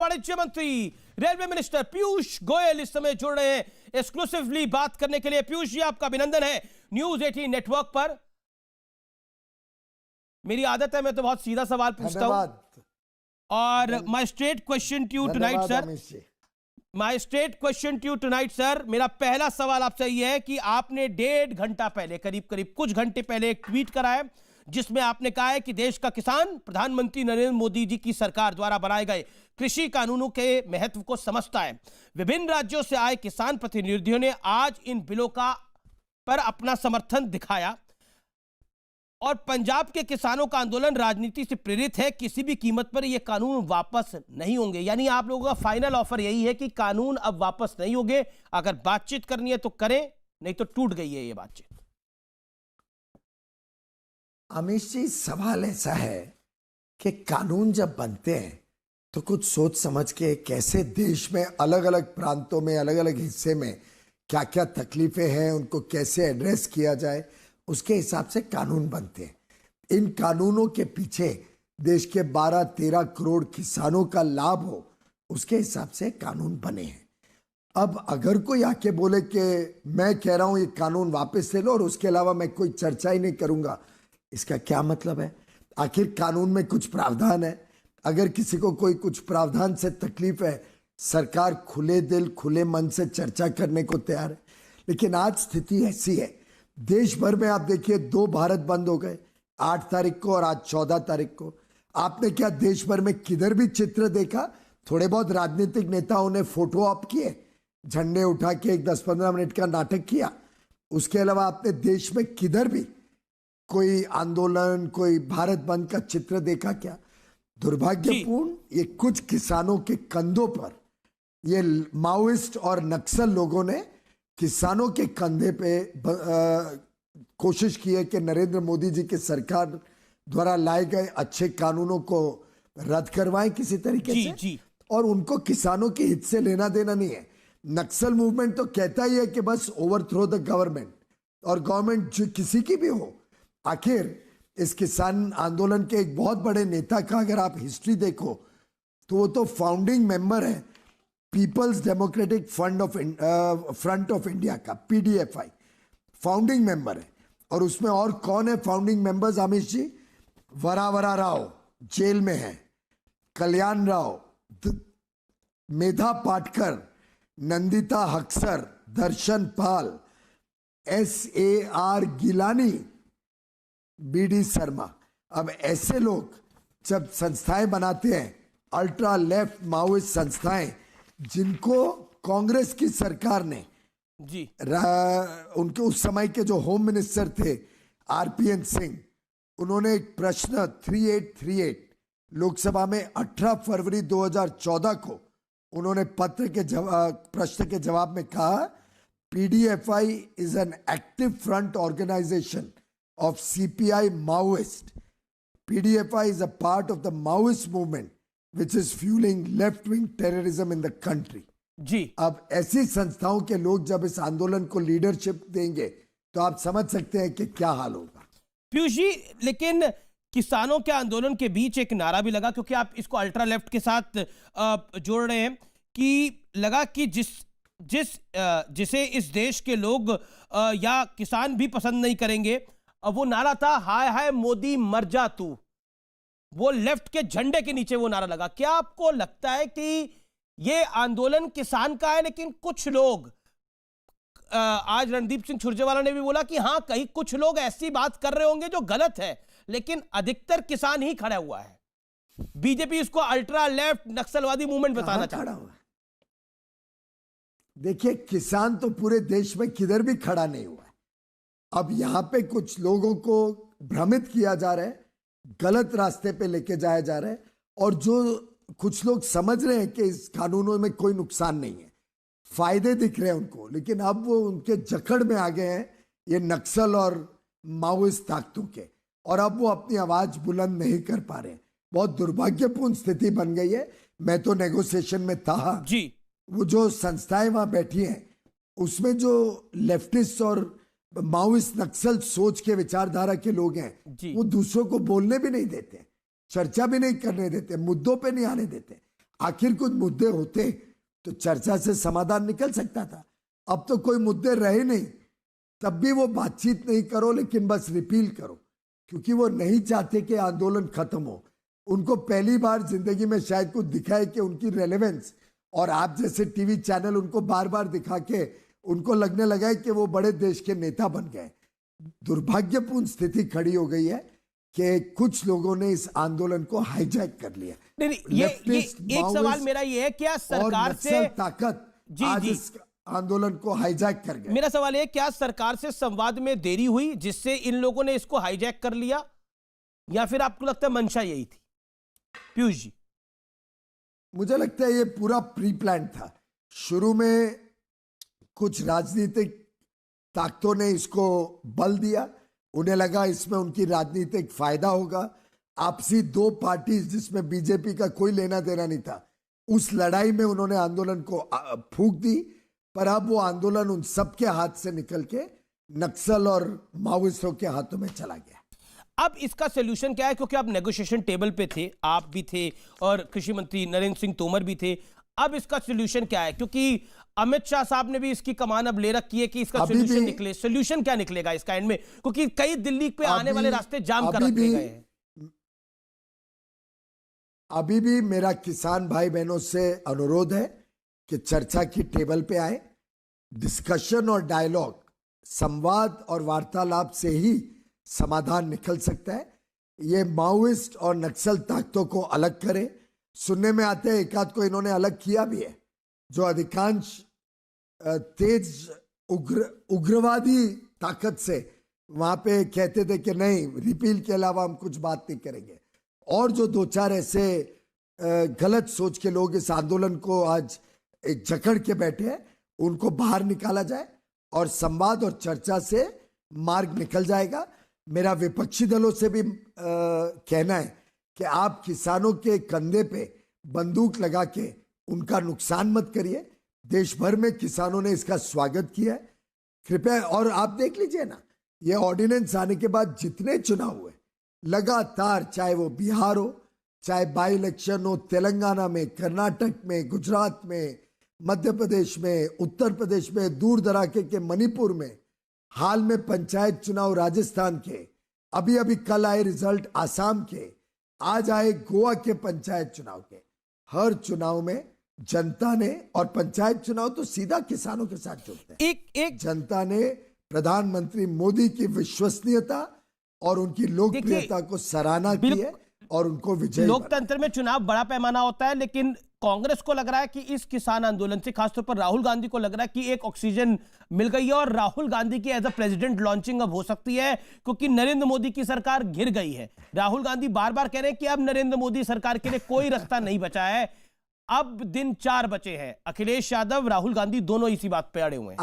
वाणिज्य मंत्री railway minister Piyush Goyal इस समय जुड़ रहे हैं एक्सक्लूसिवली बात करने के लिए। पीयूष जी, आपका अभिनंदन है न्यूज 18 नेटवर्क पर। मेरी आदत है, मैं तो बहुत सीधा सवाल पूछता हूं और my straight question to you tonight sir, my straight question to you tonight sir, मेरा पहला सवाल आपसे यह है कि आपने 1.5 घंटा पहले, करीब कुछ घंटे पहले एक ट्वीट करा है जिसमें आपने कहा है कि देश का किसान प्रधानमंत्री नरेंद्र मोदी जी की सरकार द्वारा बनाए गए कृषि कानूनों के महत्व को समझता है। विभिन्न राज्यों से आए किसान प्रतिनिधियों ने आज इन बिलों पर अपना समर्थन दिखाया और पंजाब के किसानों का आंदोलन राजनीति से प्रेरित है, किसी भी कीमत पर यह कानून वापस नहीं होंगे। यानी आप लोगों का फाइनल ऑफर यही है कि कानून अब वापस नहीं होंगे, अगर बातचीत करनी है तो करें, नहीं तो टूट गई है ये बातचीत। अमीश जी, सवाल ऐसा है कि कानून जब बनते हैं तो कुछ सोच समझ के कैसे देश में अलग अलग प्रांतों में, अलग अलग हिस्से में क्या क्या तकलीफें हैं, उनको कैसे एड्रेस किया जाए, उसके हिसाब से कानून बनते हैं। इन कानूनों के पीछे देश के 12-13 करोड़ किसानों का लाभ हो, उसके हिसाब से कानून बने हैं। अब अगर कोई आके बोले कि मैं कह रहा हूं ये कानून वापस ले लो और उसके अलावा मैं कोई चर्चा ही नहीं करूंगा, इसका क्या मतलब है? आखिर कानून में कुछ प्रावधान है, अगर किसी को कोई कुछ प्रावधान से तकलीफ है, सरकार खुले दिल खुले मन से चर्चा करने को तैयार है। लेकिन आज स्थिति ऐसी है, देश भर में आप देखिए 2 भारत बंद हो गए, 8 तारीख को और आज 14 तारीख को। आपने क्या देश भर में किधर भी चित्र देखा? थोड़े बहुत राजनीतिक नेताओं ने फोटो ऑप किए, झंडे उठा के एक 10-15 मिनट का नाटक किया, उसके अलावा आपने देश में किधर भी कोई आंदोलन, कोई भारत बंद का चित्र देखा क्या? दुर्भाग्यपूर्ण, ये कुछ किसानों के कंधों पर ये माओइस्ट और नक्सल लोगों ने किसानों के कंधे पे कोशिश की है कि नरेंद्र मोदी जी की सरकार द्वारा लाए गए अच्छे कानूनों को रद्द करवाएं किसी तरीके से। और उनको किसानों के हित से लेना देना नहीं है। नक्सल मूवमेंट तो कहता ही है कि बस ओवरथ्रो द गवर्नमेंट, और गवर्नमेंट जो किसी की भी हो। आखिर इस किसान आंदोलन के एक बहुत बड़े नेता का अगर आप हिस्ट्री देखो तो वो तो फाउंडिंग मेंबर है people's democratic front of India का, पीडीएफआई फाउंडिंग मेंबर है। और उसमें और कौन है फाउंडिंग मेंबर्स अमीश जी? वरावरा राव जेल में है, कल्याण राव, मेधा पाटकर, नंदिता हक्सर, दर्शन पाल, SAR गिलानी, BD शर्मा। अब ऐसे लोग जब संस्थाएं बनाते हैं, अल्ट्रा लेफ्ट माओइस्ट संस्थाएं, जिनको कांग्रेस की सरकार ने उनके उस समय के जो होम मिनिस्टर थे RPN सिंह, उन्होंने एक प्रश्न 3838 लोकसभा में 18 फरवरी 2014 को उन्होंने प्रश्न के जवाब में कहा, PDFI is an active front organisation of CPI Maoist. PDFI is a part of the Maoist movement which is fueling left-wing terrorism in the country. जी, अब ऐसी संस्थाओं के लोग जब इस आंदोलन को लीडरशिप देंगे तो आप समझ सकते हैं कि क्या हाल होगा। पीयूष जी, लेकिन किसानों के आंदोलन के बीच एक नारा भी लगा, क्योंकि आप इसको अल्ट्रा लेफ्ट के साथ जोड़ रहे हैं, कि लगा कि जिसे इस देश के लोग या किसान भी पसंद नहीं करेंगे, अब वो नारा था हाय हाय मोदी मर जा तू। वो लेफ्ट के झंडे के नीचे वो नारा लगा। क्या आपको लगता है कि ये आंदोलन किसान का है, लेकिन कुछ लोग, आज रणदीप सिंह सुरजेवाला ने भी बोला कि हाँ, कहीं कुछ लोग ऐसी बात कर रहे होंगे जो गलत है, लेकिन अधिकतर किसान ही खड़ा हुआ है। बीजेपी इसको अल्ट्रा लेफ्ट नक्सलवादी मूवमेंट बताना चाहता है। देखिए, किसान तो पूरे देश में किधर भी खड़ा नहीं हुआ है। अब यहां पे कुछ लोगों को भ्रमित किया जा रहा है, गलत रास्ते पे लेके जाया जा रहा है, और जो कुछ लोग समझ रहे हैं कि इस कानूनों में कोई नुकसान नहीं है, फायदे दिख रहे हैं उनको, लेकिन अब वो उनके जकड़ में आ गए हैं ये नक्सल और माओइस्ट ताकतों के, और अब वो अपनी आवाज बुलंद नहीं कर पा रहे हैं। बहुत दुर्भाग्यपूर्ण स्थिति बन गई है। मैं तो नेगोशिएशन में था जी। वो जो संस्थाएं वहां बैठी हैं, उसमें जो लेफ्टिस्ट और माओइस्ट नक्सल सोच के विचारधारा के लोग हैं, वो दूसरों को बोलने भी नहीं देते, चर्चा भी नहीं करने देते, मुद्दों पे नहीं आने देते। आखिर कुछ मुद्दे होते तो चर्चा से समाधान निकल सकता था। अब तो कोई मुद्दे रहे नहीं, तब भी वो बातचीत नहीं करो, लेकिन बस रिपील करो, क्योंकि वो नहीं चाहते कि आंदोलन खत्म हो। उनको पहली बार जिंदगी में शायद कुछ दिखाए कि उनकी रेलेवेंस, और आप जैसे टीवी चैनल उनको बार बार दिखा के उनको लगने लगा है कि वो बड़े देश के नेता बन गए। दुर्भाग्यपूर्ण स्थिति खड़ी हो गई है कि कुछ लोगों ने इस आंदोलन को हाईजैक कर लिया। नहीं, ये एक सवाल मेरा ये है, क्या सरकार से ताकत आज इस आंदोलन को हाईजैक कर गए? मेरा सवाल है, क्या सरकार से संवाद में देरी हुई जिससे इन लोगों ने इसको हाईजैक कर लिया, या फिर आपको लगता है मंशा यही थी? पीयूष जी, मुझे लगता है ये पूरा प्री प्लान था। शुरू में कुछ राजनीतिक ताकतों ने इसको बल दिया, उन्हें लगा इसमें उनकी राजनीतिक फायदा होगा। आपसी दो पार्टी जिसमें बीजेपी का कोई लेना देना नहीं था, उस लड़ाई में उन्होंने आंदोलन को फूंक दी। पर अब वो आंदोलन उन सबके हाथ से निकल के नक्सल और माओवादियों के हाथों में चला गया। अब इसका सोल्यूशन क्या है? क्योंकि आप नेगोशिएशन टेबल पे थे, आप भी थे और कृषि मंत्री नरेंद्र सिंह तोमर भी थे। अब इसका सोल्यूशन क्या है? क्योंकि अमित शाह साहब ने भी इसकी कमान अब ले रखी है कि इसका सोल्यूशन निकले। सोल्यूशन क्या निकलेगा इसका एंड में? क्योंकि कई दिल्ली पे आने वाले रास्ते जाम कर रखे गए हैं। अभी भी मेरा किसान भाई बहनों से अनुरोध है कि चर्चा की टेबल पे आए। डिस्कशन और डायलॉग, संवाद और वार्तालाप से ही समाधान निकल सकता है। ये माओइस्ट और नक्सल ताकतों को अलग करे। सुनने में आता है एकाध को इन्होंने अलग किया भी है, जो अधिकांश तेज उग्रवादी ताकत से वहां पे कहते थे कि नहीं, रिपील के अलावा हम कुछ बात नहीं करेंगे। और जो दो चार ऐसे गलत सोच के लोग इस आंदोलन को आज एक जकड़ के बैठे हैं, उनको बाहर निकाला जाए और संवाद और चर्चा से मार्ग निकल जाएगा। मेरा विपक्षी दलों से भी कहना है कि आप किसानों के कंधे पे बंदूक लगा के उनका नुकसान मत करिए। देश भर में किसानों ने इसका स्वागत किया है, कृपया। और आप देख लीजिए ना, ये ऑर्डिनेंस आने के बाद जितने चुनाव हुए लगातार, चाहे वो बिहार हो, चाहे बाई इलेक्शन हो तेलंगाना में, कर्नाटक में, गुजरात में, मध्य प्रदेश में, उत्तर प्रदेश में, दूर दराके के मणिपुर में, हाल में पंचायत चुनाव राजस्थान के, अभी अभी कल आए रिजल्ट आसाम के, आज आए गोवा के पंचायत चुनाव के, हर चुनाव में जनता ने, और पंचायत चुनाव तो सीधा किसानों के साथ जुड़ते हैं, एक जनता ने प्रधानमंत्री मोदी की विश्वसनीयता और उनकी लोकप्रियता को सराहना की है और उनको विजय। लोकतंत्र में चुनाव बड़ा पैमाना होता है, लेकिन कांग्रेस को लग रहा है कि इस किसान आंदोलन से, खासतौर पर राहुल गांधी को लग रहा है कि एक ऑक्सीजन मिल गई है और राहुल गांधी की एज अ प्रेसिडेंट लॉन्चिंग अब हो सकती है, क्योंकि नरेंद्र मोदी की सरकार घिर गई है। राहुल गांधी बार बार कह रहे हैं कि अब नरेंद्र मोदी सरकार के लिए कोई रास्ता नहीं बचा है। अब दिन 4 बचे हैं। अखिलेश यादव, राहुल गांधी दोनों इसी बात पे अड़े हुए हैं।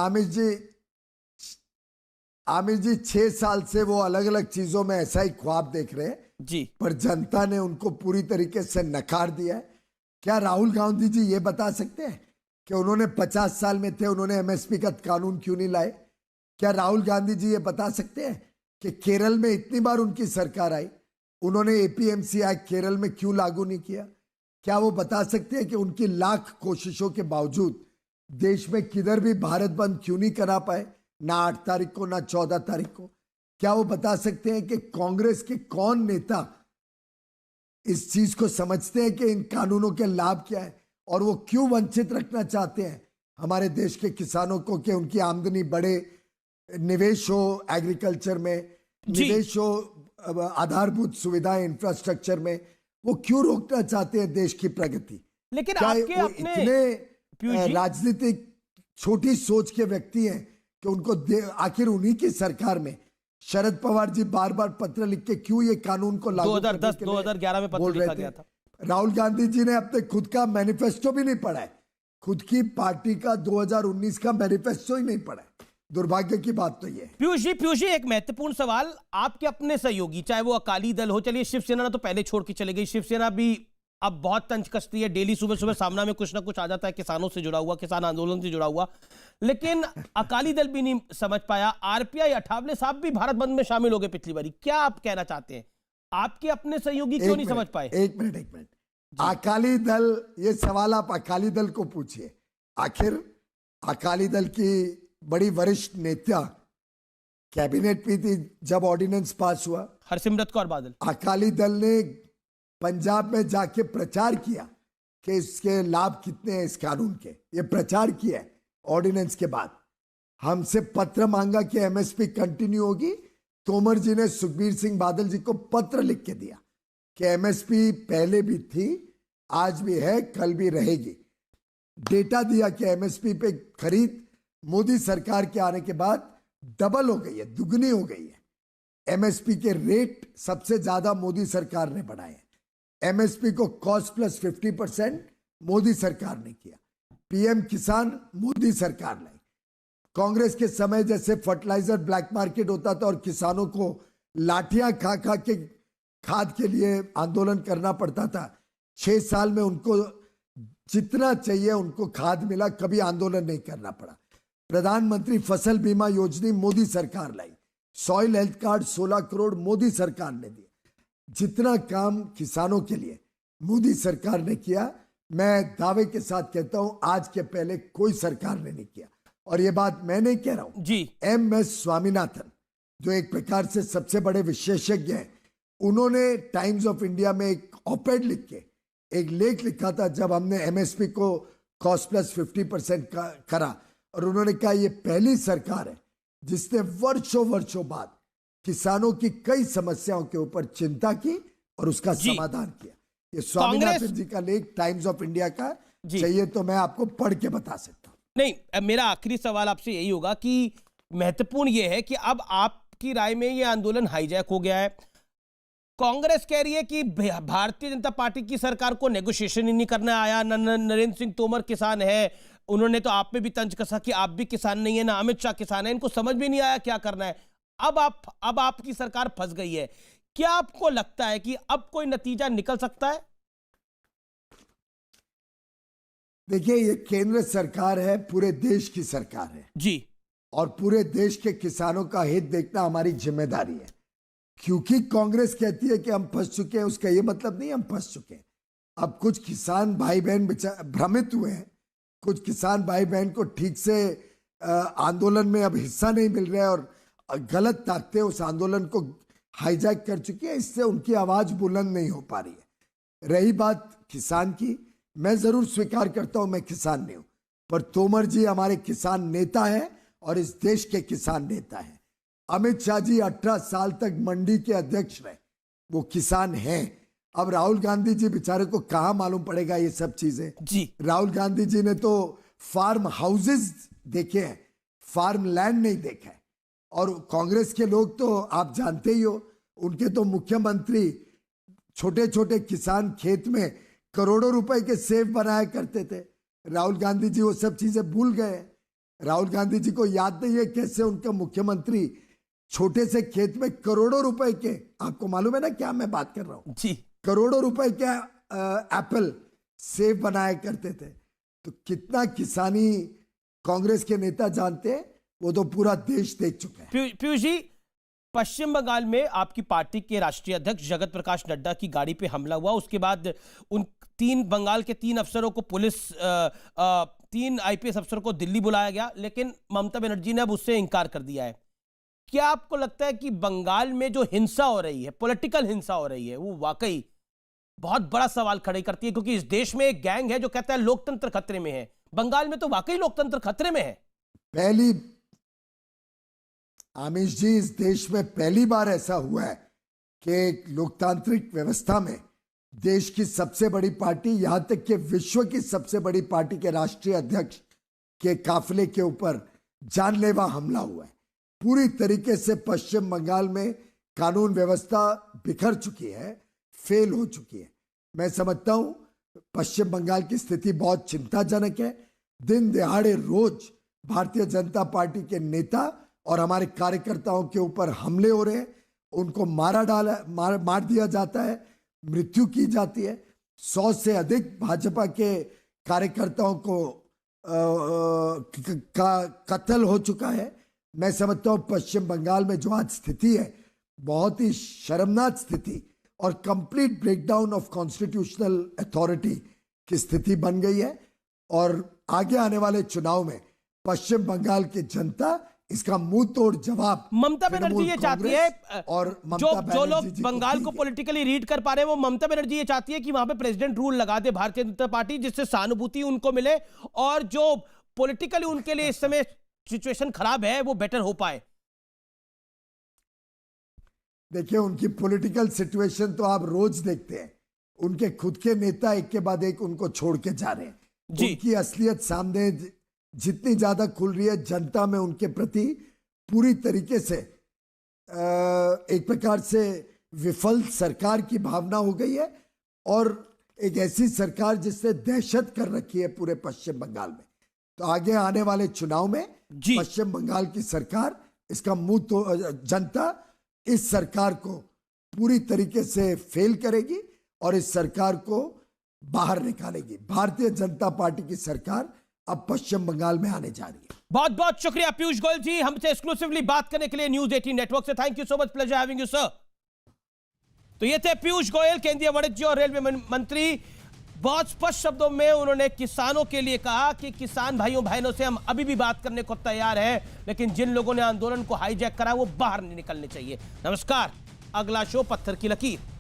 आमिर जी 6 साल से वो अलग अलग चीजों में ऐसा ही ख्वाब देख रहे हैं जी, पर जनता ने उनको पूरी तरीके से नकार दिया है। क्या राहुल गांधी जी ये बता सकते हैं कि उन्होंने 50 साल में थे, उन्होंने एमएसपी का कानून क्यों नहीं लाए? क्या राहुल गांधी जी ये बता सकते हैं कि केरल में इतनी बार उनकी सरकार आई, उन्होंने एपीएमसी एक्ट केरल में क्यों लागू नहीं किया? क्या वो बता सकते हैं कि उनकी लाख कोशिशों के बावजूद देश में किधर भी भारत बंद क्यों नहीं करा पाए, ना 8 तारीख को ना 14 तारीख को? क्या वो बता सकते हैं कि कांग्रेस के कौन नेता इस चीज को समझते हैं कि इन कानूनों के लाभ क्या है और वो क्यों वंचित रखना चाहते हैं हमारे देश के किसानों को, कि उनकी आमदनी बढ़े, निवेश हो एग्रीकल्चर में, निवेश हो आधारभूत सुविधाएं इंफ्रास्ट्रक्चर में, वो क्यों रोकना चाहते हैं देश की प्रगति? लेकिन आपके इतने राजनीतिक छोटी सोच के व्यक्ति हैं कि उनको आखिर उन्हीं की सरकार में शरद पवार जी बार बार पत्र लिख के क्यों ये कानून को लागू 2010-2011 में पत्र लिखा गया था। राहुल गांधी जी ने अपने खुद का मैनिफेस्टो भी नहीं पढ़ा है, खुद की पार्टी का 2019 का मैनिफेस्टो ही नहीं पढ़ा है। दुर्भाग्य की बात तो ये। पीयूष जी एक महत्वपूर्ण सवाल, आपके अपने सहयोगी, चाहे वो अकाली दल हो, चलिए शिवसेना तो पहले छोड़ के चले गई, शिवसेना भी अब बहुत तंज कसती है, डेली सुबह सुबह सामना में कुछ ना कुछ आ जाता है किसानों से जुड़ा हुआ, किसान आंदोलन से जुड़ा हुआ, लेकिन अकाली दल भी नहीं समझ पाया। आरपीआई अठावले साहब भी भारत बंद में शामिल हो गए पिछली बारी। क्या आप कहना चाहते हैं, आपके अपने सहयोगी क्यों नहीं समझ पाए? एक मिनट, अकाली दल, ये सवाल आप अकाली दल को पूछिए। आखिर अकाली दल की बड़ी वरिष्ठ नेता कैबिनेट में थी जब ऑर्डिनेंस पास हुआ। हरसिमरत कौर बादल। अकाली दल ने पंजाब में जाके प्रचार किया कि इसके लाभ कितने हैं इस कानून के, ये प्रचार किया है। ऑर्डिनेंस के बाद हमसे पत्र मांगा कि एमएसपी कंटिन्यू होगी। तोमर जी ने सुखबीर सिंह बादल जी को पत्र लिख के दिया कि एमएसपी पहले भी थी, आज भी है, कल भी रहेगी। डेटा दिया कि एमएसपी पे खरीद मोदी सरकार के आने के बाद डबल हो गई है, दुगनी हो गई है। एमएसपी के रेट सबसे ज्यादा मोदी सरकार ने बढ़ाए। एमएसपी को कॉस्ट प्लस 50% मोदी सरकार ने किया। पीएम किसान मोदी सरकार लाई। कांग्रेस के समय जैसे फर्टिलाइजर ब्लैक मार्केट होता था और किसानों को लाठियां खा खा के खाद के लिए आंदोलन करना पड़ता था, 6 साल में उनको जितना चाहिए उनको खाद मिला, कभी आंदोलन नहीं करना पड़ा। प्रधानमंत्री फसल बीमा योजना मोदी सरकार लाई। सॉइल हेल्थ कार्ड 16 करोड़ मोदी सरकार ने दिए। जितना काम किसानों के लिए मोदी सरकार ने किया, मैं दावे के साथ कहता हूं आज के पहले कोई सरकार ने नहीं किया। और ये बात मैं नहीं कह रहा हूं जी। MS स्वामीनाथन जो एक प्रकार से सबसे बड़े विशेषज्ञ हैं, उन्होंने टाइम्स ऑफ इंडिया में एक ऑपेड लिख के एक लेख लिखा था जब हमने एमएसपी को कॉस्ट प्लस 50% करा। और उन्होंने कहा ये पहली सरकार है जिसने वर्षों वर्षों बाद किसानों की कई समस्याओं के ऊपर चिंता की और उसका समाधान किया। ये स्वामीनाथन जी का लेख टाइम्स ऑफ इंडिया का, चाहिए तो मैं आपको पढ़ के बता सकता हूं। नहीं, मेरा आखिरी सवाल आपसे यही होगा कि महत्वपूर्ण यह है कि अब आपकी राय में यह आंदोलन हाईजैक हो गया है। कांग्रेस कह रही है कि भारतीय जनता पार्टी की सरकार को नेगोशिएशन ही नहीं करना आया। नरेंद्र सिंह तोमर किसान है, उन्होंने तो आप पे भी तंज कसा कि आप भी किसान नहीं है, ना अमित शाह किसान है, इनको समझ भी नहीं आया क्या करना है। अब आपकी सरकार फंस गई है। क्या आपको लगता है कि अब कोई नतीजा निकल सकता है? देखिए, ये केंद्र सरकार है, पूरे देश की सरकार है जी, और पूरे देश के किसानों का हित देखना हमारी जिम्मेदारी है। क्योंकि कांग्रेस कहती है कि हम फंस चुके हैं, उसका ये मतलब नहीं हम फंस चुके हैं। अब कुछ किसान भाई बहन भ्रमित हुए हैं, कुछ किसान भाई बहन को ठीक से आंदोलन में अब हिस्सा नहीं मिल रहा है और गलत ताकतें उस आंदोलन को हाईजैक कर चुकी है, इससे उनकी आवाज बुलंद नहीं हो पा रही है। रही बात किसान की, मैं जरूर स्वीकार करता हूं मैं किसान नहीं हूं, पर तोमर जी हमारे किसान नेता है और इस देश के किसान नेता है। अमित शाह जी 18 साल तक मंडी के अध्यक्ष रहे, वो किसान हैं। अब राहुल गांधी जी बेचारे को कहां मालूम पड़ेगा ये सब चीजें जी। राहुल गांधी जी ने तो फार्म हाउसेज देखे हैं, फार्म लैंड नहीं देखा है। और कांग्रेस के लोग तो आप जानते ही हो, उनके तो मुख्यमंत्री छोटे छोटे किसान खेत में करोड़ों रुपए के सेब बनाया करते थे। राहुल गांधी जी वो सब चीजें भूल गए। राहुल गांधी जी को याद नहीं है कैसे उनका मुख्यमंत्री छोटे से खेत में करोड़ों रुपए के, आपको मालूम है ना क्या मैं बात कर रहा हूं जी, करोड़ों रुपए के एप्पल सेब बनाया करते थे। तो कितना किसानी कांग्रेस के नेता जानते हैं, वो तो पूरा देश देख चुका है। पीयूष जी, पश्चिम बंगाल में आपकी पार्टी के राष्ट्रीय अध्यक्ष जगत प्रकाश नड्डा की गाड़ी पे हमला हुआ, उसके बाद उन बंगाल के 3 अफसरों को पुलिस 3 आईपीएस अफसरों को दिल्ली बुलाया गया, लेकिन ममता बनर्जी ने अब उससे इंकार कर दिया है। क्या आपको लगता है कि बंगाल में जो हिंसा हो रही है, पॉलिटिकल हिंसा हो रही है, वो वाकई बहुत बड़ा सवाल खड़े करती है? क्योंकि इस देश में एक गैंग है जो कहता है लोकतंत्र खतरे में है। बंगाल में तो वाकई लोकतंत्र खतरे में है। पहली आमिश जी, इस देश में पहली बार ऐसा हुआ है कि लोकतांत्रिक व्यवस्था में देश की सबसे बड़ी पार्टी, यहां तक कि विश्व की सबसे बड़ी पार्टी के राष्ट्रीय अध्यक्ष के काफिले के ऊपर जानलेवा हमला हुआ है। पूरी तरीके से पश्चिम बंगाल में कानून व्यवस्था बिखर चुकी है, फेल हो चुकी है। मैं समझता हूं पश्चिम बंगाल की स्थिति बहुत चिंताजनक है। दिन दहाड़े रोज भारतीय जनता पार्टी के नेता और हमारे कार्यकर्ताओं के ऊपर हमले हो रहे हैं, उनको मार दिया जाता है, मृत्यु की जाती है। 100 से अधिक भाजपा के कार्यकर्ताओं को कत्ल हो चुका है। मैं समझता हूं पश्चिम बंगाल में जो आज स्थिति है, बहुत ही शर्मनाक स्थिति और complete breakdown of constitutional authority की स्थिति बन गई है। और आगे आने वाले चुनाव में पश्चिम बंगाल की जनता इसका मुंह तोड़ जवाब ममता बनर्जी ये चाहती है, और जो लोग बंगाल को पॉलिटिकली रीड कर पा रहे हैं वो ममता बनर्जी ये चाहती है कि वहां पे प्रेसिडेंट रूल लगा दे भारतीय जनता पार्टी, जिससे सहानुभूति उनको मिले और जो पॉलिटिकली उनके लिए इस समय सिचुएशन खराब है वो बेटर हो पाए। देखिए, उनकी पॉलिटिकल सिचुएशन तो आप रोज देखते हैं, उनके खुद के नेता एक के बाद एक उनको छोड़ के जा रहे हैं। उनकी असलियत सामने जितनी ज्यादा खुल रही है, जनता में उनके प्रति पूरी तरीके से एक प्रकार से विफल सरकार की भावना हो गई है और एक ऐसी सरकार जिसने दहशत कर रखी है पूरे पश्चिम बंगाल में। तो आगे आने वाले चुनाव में पश्चिम बंगाल की सरकार इसका मुंह तो जनता इस सरकार को पूरी तरीके से फेल करेगी और इस सरकार को बाहर निकालेगी। भारतीय जनता पार्टी की सरकार अब पश्चिम बंगाल में आने जा रही है। बहुत बहुत शुक्रिया पीयूष गोयल जी, हमसे एक्सक्लूसिवली बात करने के लिए न्यूज 18 नेटवर्क से। Thank you so much, pleasure having you sir. तो ये थे पीयूष गोयल, केंद्रीय वाणिज्य और रेलवे मंत्री। बहुत स्पष्ट शब्दों में उन्होंने किसानों के लिए कहा कि किसान भाइयों बहनों से हम अभी भी बात करने को तैयार हैं, लेकिन जिन लोगों ने आंदोलन को हाईजैक करा वो बाहर नहीं निकलने चाहिए। नमस्कार, अगला शो पत्थर की लकीर।